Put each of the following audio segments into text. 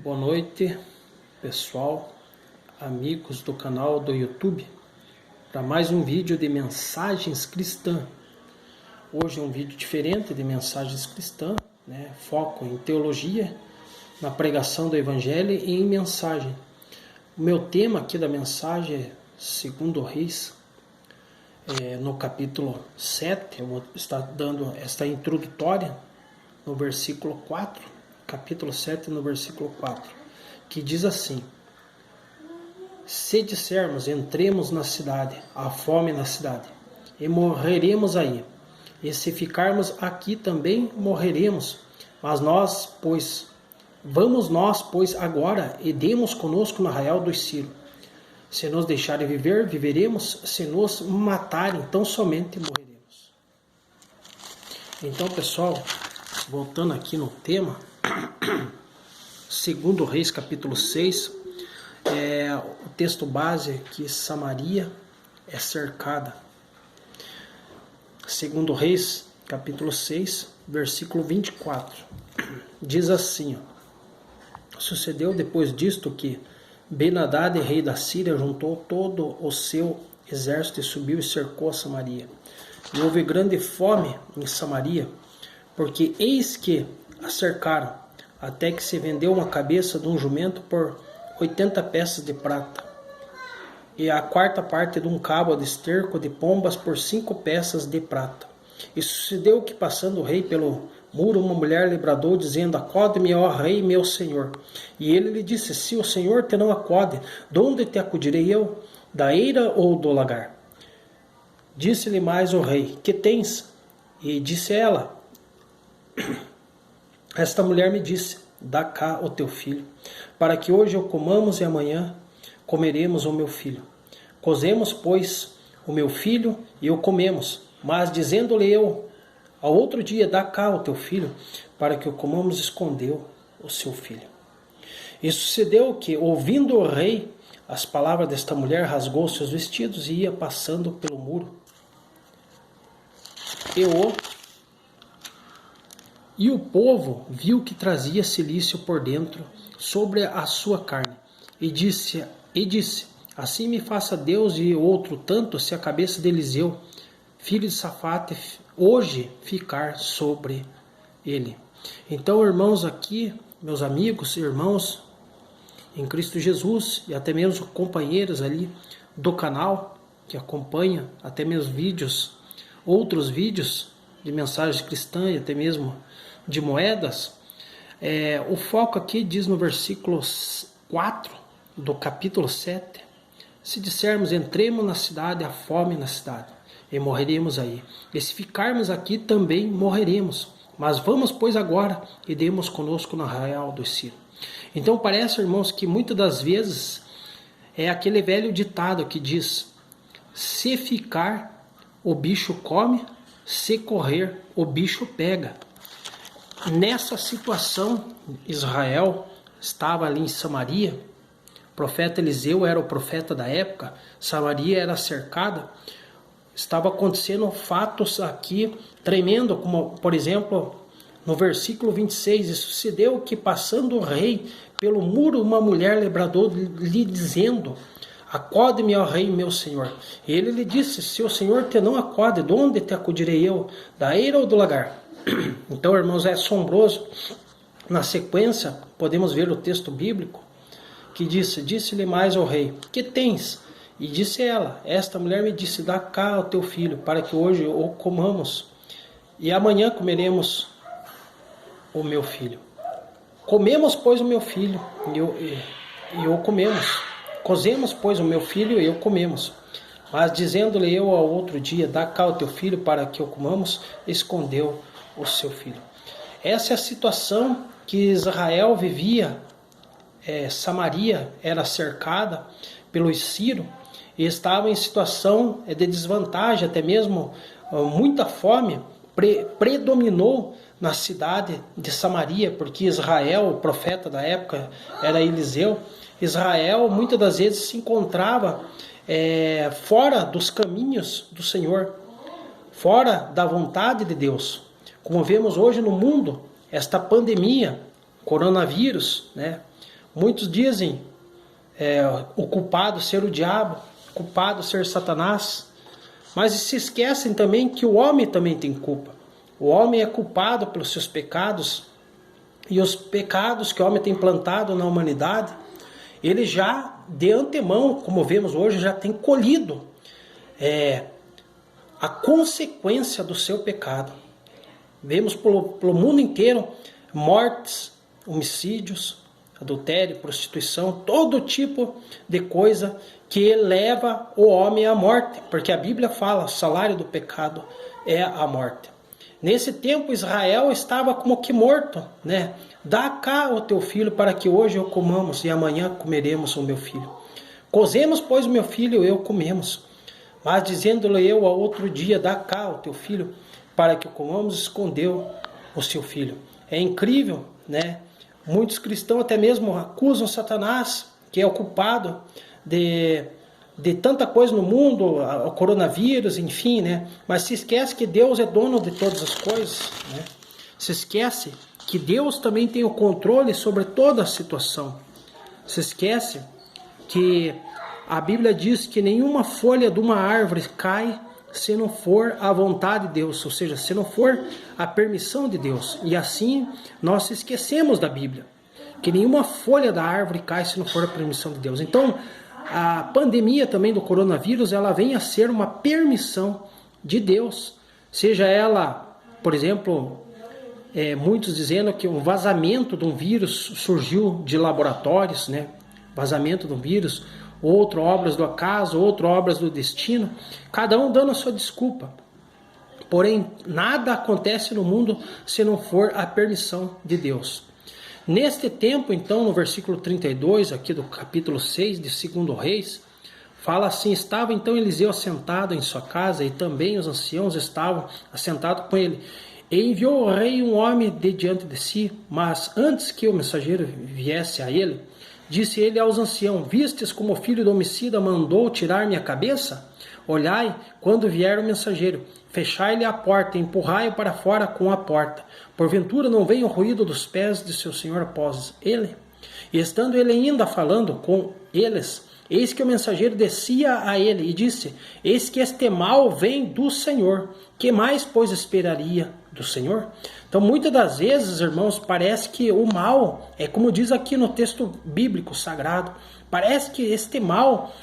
Boa noite, pessoal, amigos do canal do YouTube, para mais um vídeo de mensagens cristãs. Hoje é um vídeo diferente de mensagens cristãs, né? Foco em teologia, na pregação do Evangelho e em mensagem. O meu tema aqui da mensagem é 2 Reis, no capítulo 7, eu vou estar dando esta introdutória no versículo 4. Capítulo 7, no versículo 4, que diz assim: se dissermos, entremos na cidade, há fome na cidade, e morreremos aí, e se ficarmos aqui também morreremos, mas vamos nós, pois, agora, e demos conosco no arraial dos Ciro. Se nos deixarem viver, viveremos, se nos matarem, então somente morreremos. Então, pessoal, voltando aqui no tema, 2 Reis, capítulo 6, o texto base é que Samaria é cercada. 2 Reis, capítulo 6, versículo 24, diz assim: sucedeu depois disto que Ben-Hadad, rei da Síria, juntou todo o seu exército e subiu e cercou a Samaria. E houve grande fome em Samaria, porque eis que a cercaram, até que se vendeu uma cabeça de um jumento por 80 peças de prata, e a quarta parte de um cabo de esterco de pombas por 5 peças de prata. E sucedeu que, passando o rei pelo muro, uma mulher lhe bradou, dizendo: acode-me, ó rei, meu senhor. E ele lhe disse: se o senhor te não acode, de onde te acudirei eu? Da eira ou do lagar? Disse-lhe mais o rei: que tens? E disse ela: esta mulher me disse: dá cá o teu filho, para que hoje o comamos e amanhã comeremos o meu filho. Cozemos, pois, o meu filho e o comemos. Mas dizendo-lhe eu ao outro dia: dá cá o teu filho, para que o comamos, escondeu o seu filho. E sucedeu que, ouvindo o rei as palavras desta mulher, rasgou seus vestidos e ia passando pelo muro. E o povo viu que trazia cilício por dentro sobre a sua carne, e disse: assim me faça Deus e outro tanto, se a cabeça de Eliseu, filho de Safate, hoje ficar sobre ele. Então, irmãos, aqui, meus amigos, irmãos em Cristo Jesus, e até mesmo companheiros ali do canal, que acompanha até meus vídeos, outros vídeos de mensagens cristãs e até mesmo de moedas, o foco aqui diz no versículo 4 do capítulo 7, se dissermos, entremos na cidade, há fome na cidade, e morreremos aí, e se ficarmos aqui também morreremos, mas vamos, pois, agora, e demos conosco no arraial dos Ciro. Então parece, irmãos, que muitas das vezes é aquele velho ditado que diz: se ficar, o bicho come, se correr, o bicho pega. Nessa situação, Israel estava ali em Samaria, o profeta Eliseu era o profeta da época, Samaria era cercada, estava acontecendo fatos aqui tremendo, como por exemplo, no versículo 26, e sucedeu que, passando o rei pelo muro, uma mulher lhe bradou, lhe dizendo: acode-me, ó rei, meu senhor. E ele lhe disse: se o senhor te não acode, de onde te acudirei eu? Da eira ou do lagar? Então, irmãos, é assombroso. Na sequência, podemos ver o texto bíblico que disse-lhe mais ao rei: que tens? E disse ela: esta mulher me disse: dá cá o teu filho, para que hoje o comamos, e amanhã comeremos o meu filho. Comemos, pois, o meu filho, e o comemos. Cozemos, pois, o meu filho, e o comemos. Mas dizendo-lhe eu ao outro dia: dá cá o teu filho, para que o comamos, escondeu o seu filho. Essa é a situação que Israel vivia. Samaria era cercada pelos Ciro e estava em situação de desvantagem, até mesmo muita fome predominou na cidade de Samaria, porque Israel, o profeta da época, era Eliseu. Israel muitas das vezes se encontrava fora dos caminhos do Senhor, fora da vontade de Deus. Como vemos hoje no mundo, esta pandemia, coronavírus, né? Muitos dizem o culpado ser o diabo, o culpado ser Satanás, mas se esquecem também que o homem também tem culpa. O homem é culpado pelos seus pecados, e os pecados que o homem tem plantado na humanidade, ele já de antemão, como vemos hoje, já tem colhido a consequência do seu pecado. Vemos pelo mundo inteiro mortes, homicídios, adultério, prostituição, todo tipo de coisa que leva o homem à morte, porque a Bíblia fala, o salário do pecado é a morte. Nesse tempo Israel estava como que morto, né? Dá cá o teu filho para que hoje eu comamos e amanhã comeremos o meu filho. Cozemos, pois, o meu filho e eu comemos. Mas dizendo-lhe eu ao outro dia, dá cá o teu filho para que o comamos, escondeu o seu filho. É incrível, né? Muitos cristãos até mesmo acusam Satanás, que é o culpado de tanta coisa no mundo, o coronavírus, enfim, né? Mas se esquece que Deus é dono de todas as coisas, né? Se esquece que Deus também tem o controle sobre toda a situação. Se esquece que a Bíblia diz que nenhuma folha de uma árvore cai se não for a vontade de Deus, ou seja, se não for a permissão de Deus. E assim nós esquecemos da Bíblia, que nenhuma folha da árvore cai se não for a permissão de Deus. Então, a pandemia também do coronavírus, ela vem a ser uma permissão de Deus. Seja ela, por exemplo, muitos dizendo que um vazamento de um vírus surgiu de laboratórios, né? Vazamento de um vírus, outro obras do acaso, outro obras do destino, cada um dando a sua desculpa. Porém, nada acontece no mundo se não for a permissão de Deus. Neste tempo, então, no versículo 32, aqui do capítulo 6 de 2 Reis, fala assim: estava então Eliseu assentado em sua casa, e também os anciãos estavam assentados com ele. E enviou o rei um homem de diante de si, mas antes que o mensageiro viesse a ele, disse ele aos anciãos: vistes como o filho do homicida mandou tirar minha cabeça? Olhai, quando vier o mensageiro, fechai-lhe a porta, e empurrai-o para fora com a porta. Porventura não vem o ruído dos pés de seu senhor após ele? E estando ele ainda falando com eles, eis que o mensageiro descia a ele e disse: eis que este mal vem do Senhor. Que mais, pois, esperaria do Senhor? Então, muitas das vezes, irmãos, parece que o mal, como diz aqui no texto bíblico sagrado, parece que este mal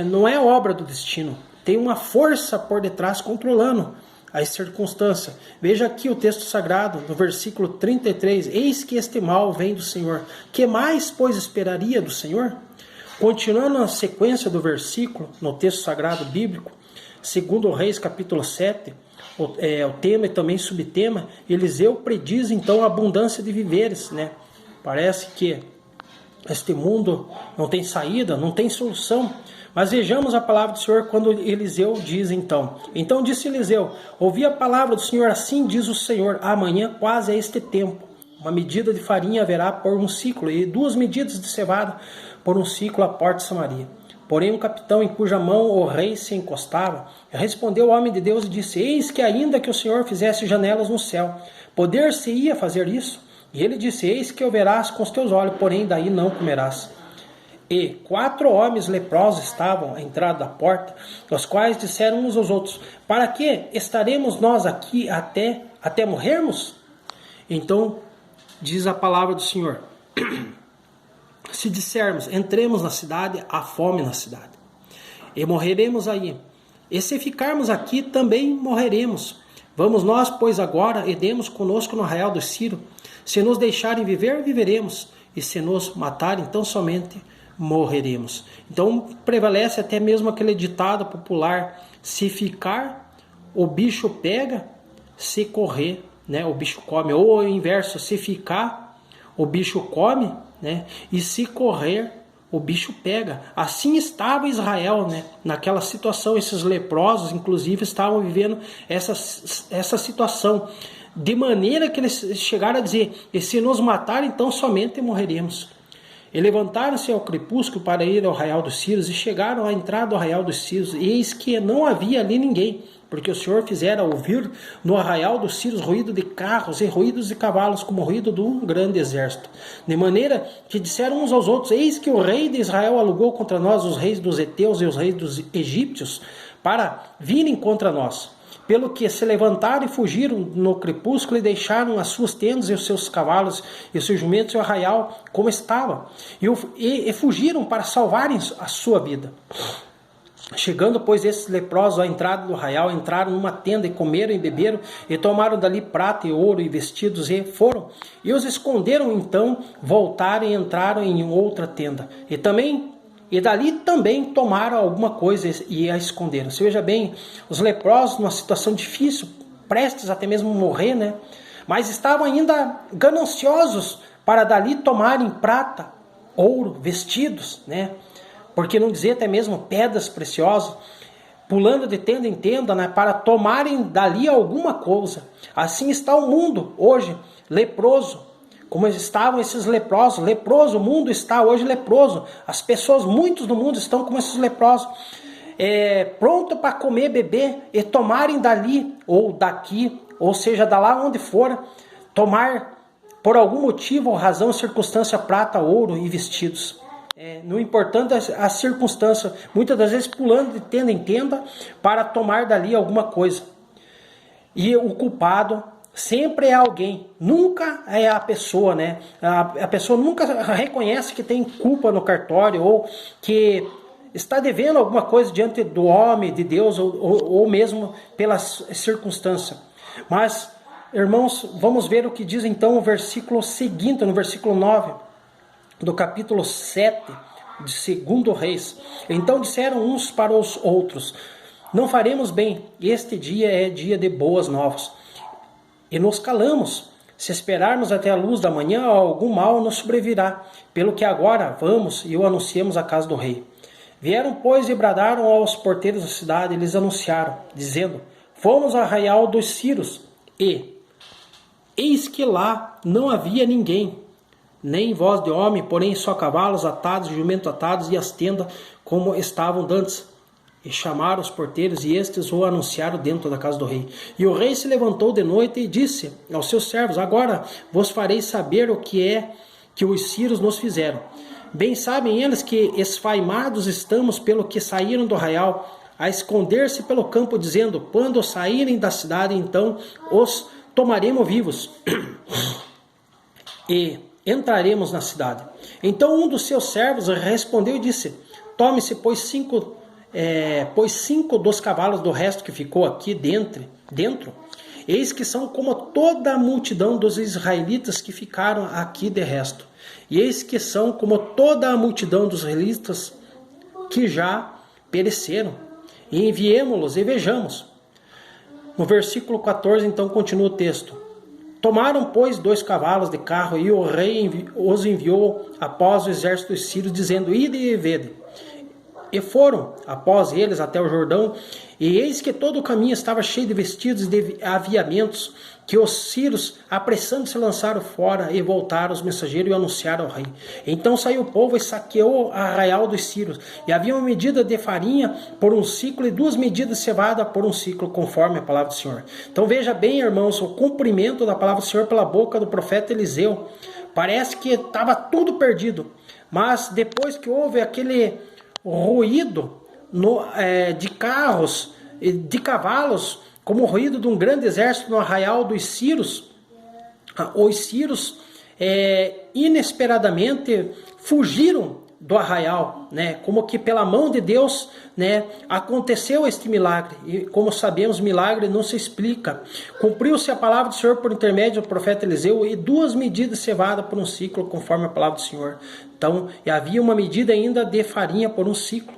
não é obra do destino. Tem uma força por detrás controlando as circunstâncias. Veja aqui o texto sagrado, no versículo 33. Eis que este mal vem do Senhor. Que mais, pois, esperaria do Senhor? Continuando na sequência do versículo, no texto sagrado bíblico, 2 Reis, capítulo 7, o tema e também subtema, Eliseu prediz então a abundância de viveres, né? Parece que este mundo não tem saída, não tem solução. Mas vejamos a palavra do Senhor quando Eliseu diz então. Então disse Eliseu: ouvi a palavra do Senhor, assim diz o Senhor, amanhã quase a este tempo, uma medida de farinha haverá por um ciclo, e 2 medidas de cevada por um ciclo à porta de Samaria. Porém um capitão em cuja mão o rei se encostava, respondeu o homem de Deus e disse: eis que ainda que o Senhor fizesse janelas no céu, poder-se-ia fazer isso? E ele disse: eis que o verás com os teus olhos, porém daí não comerás. E 4 homens leprosos estavam à entrada da porta, os quais disseram uns aos outros: para que estaremos nós aqui até morrermos? Então diz a palavra do Senhor: se dissermos, entremos na cidade, há fome na cidade, e morreremos aí. E se ficarmos aqui, também morreremos. Vamos nós, pois, agora, e demos conosco no arraial dos Sírios. Se nos deixarem viver, viveremos. E se nos matarem, então somente morreremos. Então prevalece até mesmo aquele ditado popular: se ficar, o bicho pega, se correr, né, o bicho come. Ou o inverso: se ficar, o bicho come, né, e se correr, o bicho pega. Assim estava Israel, né, naquela situação. Esses leprosos, inclusive, estavam vivendo essa situação, de maneira que eles chegaram a dizer: e se nos matar, então somente morreremos. E levantaram-se ao crepúsculo para ir ao arraial dos Círios, e chegaram à entrada do arraial dos Círios, e eis que não havia ali ninguém, porque o Senhor fizera ouvir no arraial dos Círios ruído de carros e ruídos de cavalos, como o ruído de um grande exército. De maneira que disseram uns aos outros: eis que o rei de Israel alugou contra nós os reis dos heteus e os reis dos egípcios, para virem contra nós. Pelo que se levantaram e fugiram no crepúsculo e deixaram as suas tendas e os seus cavalos e os seus jumentos e o arraial como estava. E fugiram para salvarem a sua vida. Chegando, pois, esses leprosos à entrada do arraial, entraram numa tenda e comeram e beberam, e tomaram dali prata e ouro e vestidos, e foram. E os esconderam, então voltaram e entraram em outra tenda. E dali também tomaram alguma coisa e a esconderam. Você veja bem, os leprosos numa situação difícil, prestes até mesmo morrer, né? Mas estavam ainda gananciosos para dali tomarem prata, ouro, vestidos, né? Porque não dizer até mesmo pedras preciosas, pulando de tenda em tenda, né? Para tomarem dali alguma coisa. Assim está o mundo hoje, leproso. Como estavam esses leprosos. Leproso, o mundo está hoje leproso. As pessoas, muitos do mundo estão como esses leprosos. Pronto para comer, beber e tomarem dali ou daqui, ou seja, da lá onde for, tomar por algum motivo ou razão, circunstância, prata, ouro e vestidos. Não importando a circunstância, muitas das vezes pulando de tenda em tenda para tomar dali alguma coisa. E o culpado sempre é alguém, nunca é a pessoa, né? A pessoa nunca reconhece que tem culpa no cartório ou que está devendo alguma coisa diante do homem, de Deus ou mesmo pela circunstância. Mas, irmãos, vamos ver o que diz então o versículo seguinte, no versículo 9 do capítulo 7 de 2 Reis. Então disseram uns para os outros: não faremos bem, este dia é dia de boas novas. E nos calamos. Se esperarmos até a luz da manhã, algum mal nos sobrevirá. Pelo que agora vamos e o anunciemos à casa do rei. Vieram, pois, e bradaram aos porteiros da cidade, e lhes anunciaram, dizendo: fomos ao arraial dos Círios, e eis que lá não havia ninguém, nem voz de homem, porém só cavalos atados, jumento atados, e as tendas como estavam dantes. E chamaram os porteiros, e estes o anunciaram dentro da casa do rei. E o rei se levantou de noite e disse aos seus servos: agora vos farei saber o que é que os sírios nos fizeram. Bem sabem eles que esfaimados estamos pelo que saíram do arraial, a esconder-se pelo campo, dizendo: quando saírem da cidade, então os tomaremos vivos e entraremos na cidade. Então um dos seus servos respondeu e disse: tome-se, pois, cinco dos cavalos do resto que ficou aqui dentro, eis que são como toda a multidão dos israelitas que ficaram aqui de resto. E eis que são como toda a multidão dos israelitas que já pereceram. E enviemo-los e vejamos. No versículo 14, então, continua o texto. Tomaram, pois, 2 cavalos de carro, e o rei os enviou após o exército dos sírios, dizendo: ide e vede. E foram após eles até o Jordão, e eis que todo o caminho estava cheio de vestidos e de aviamentos, que os sírios, apressando-se, lançaram fora, e voltaram os mensageiros e anunciaram ao rei. Então saiu o povo e saqueou o arraial dos sírios, e havia uma medida de farinha por um ciclo, e 2 medidas de cevada por um ciclo, conforme a palavra do Senhor. Então veja bem, irmãos, o cumprimento da palavra do Senhor pela boca do profeta Eliseu. Parece que estava tudo perdido, mas depois que houve aquele ruído de carros, de cavalos, como o ruído de um grande exército no arraial dos sírios, os sírios inesperadamente fugiram do arraial, né? Como que pela mão de Deus, né, aconteceu este milagre. E como sabemos, milagre não se explica. Cumpriu-se a palavra do Senhor por intermédio do profeta Eliseu, e 2 medidas de cevada por um ciclo, conforme a palavra do Senhor. Então, e havia uma medida ainda de farinha por um ciclo.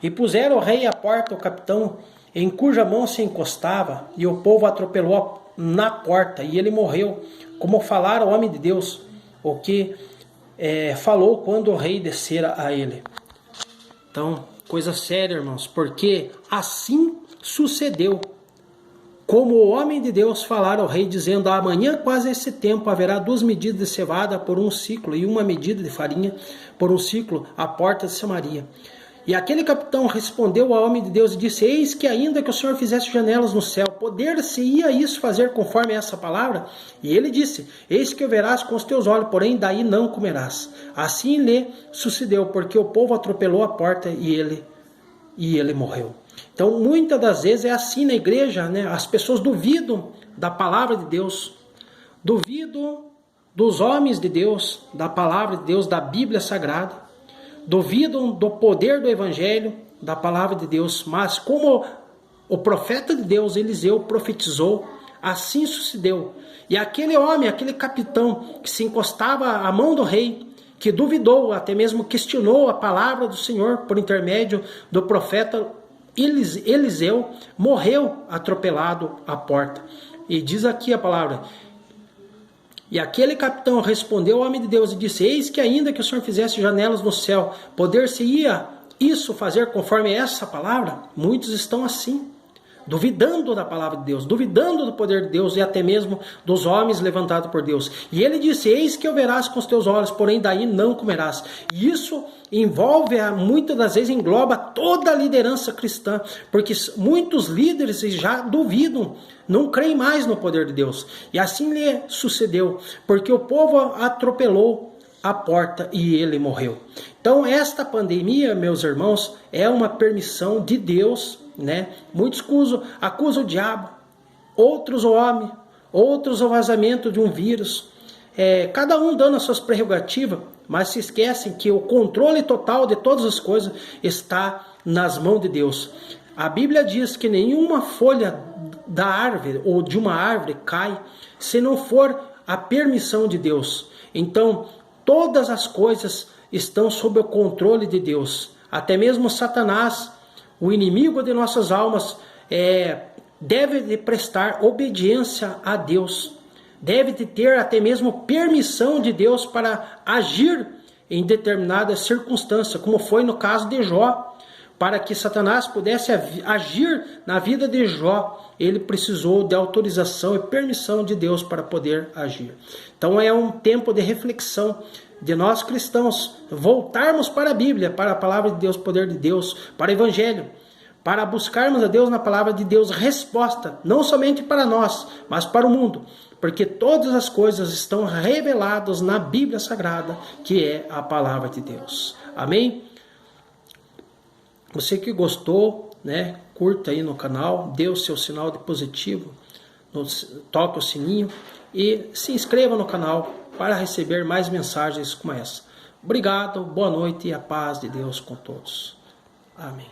E puseram o rei à porta o capitão, em cuja mão se encostava, e o povo atropelou na porta, e ele morreu, como falara o homem de Deus, o que falou quando o rei descera a ele. Então, coisa séria, irmãos, porque assim sucedeu como o homem de Deus falara ao rei, dizendo: amanhã, quase esse tempo, haverá 2 medidas de cevada por 1 siclo, e 1 medida de farinha por 1 siclo, à porta de Samaria. E aquele capitão respondeu ao homem de Deus e disse: eis que ainda que o Senhor fizesse janelas no céu, poder-se-ia isso fazer conforme essa palavra? E ele disse: eis que o verás com os teus olhos, porém daí não comerás. Assim lhe sucedeu, porque o povo atropelou a porta e ele morreu. Então, muitas das vezes é assim na igreja, né? As pessoas duvidam da palavra de Deus, duvidam dos homens de Deus, da palavra de Deus, da Bíblia Sagrada, duvidam do poder do Evangelho, da palavra de Deus, mas como o profeta de Deus, Eliseu, profetizou, assim sucedeu. E aquele homem, aquele capitão que se encostava à mão do rei, que duvidou, até mesmo questionou a palavra do Senhor por intermédio do profeta Eliseu, morreu atropelado à porta. E diz aqui a palavra: e aquele capitão respondeu ao homem de Deus e disse: eis que ainda que o Senhor fizesse janelas no céu, poder-se-ia isso fazer conforme essa palavra? Muitos estão assim, duvidando da palavra de Deus, duvidando do poder de Deus e até mesmo dos homens levantados por Deus. E ele disse: eis que o verás com os teus olhos, porém daí não comerás. E isso envolve, muitas das vezes engloba toda a liderança cristã, porque muitos líderes já duvidam, não creem mais no poder de Deus. E assim lhe sucedeu, porque o povo atropelou a porta e ele morreu. Então esta pandemia, meus irmãos, é uma permissão de Deus, né? Muitos acusam o diabo, outros o homem, outros o vazamento de um vírus, cada um dando as suas prerrogativas, mas se esquecem que o controle total de todas as coisas está nas mãos de Deus. A Bíblia diz que nenhuma folha da árvore ou de uma árvore cai se não for a permissão de Deus. Então, todas as coisas estão sob o controle de Deus. Até mesmo Satanás, o inimigo de nossas almas, deve de prestar obediência a Deus. Deve de ter até mesmo permissão de Deus para agir em determinada circunstância, como foi no caso de Jó. Para que Satanás pudesse agir na vida de Jó, ele precisou de autorização e permissão de Deus para poder agir. Então é um tempo de reflexão de nós cristãos voltarmos para a Bíblia, para a palavra de Deus, poder de Deus, para o Evangelho, para buscarmos a Deus na palavra de Deus resposta, não somente para nós, mas para o mundo, porque todas as coisas estão reveladas na Bíblia Sagrada, que é a palavra de Deus. Amém? Você que gostou, né, curta aí no canal, dê o seu sinal de positivo, toque o sininho e se inscreva no canal para receber mais mensagens como essa. Obrigado, boa noite e a paz de Deus com todos. Amém.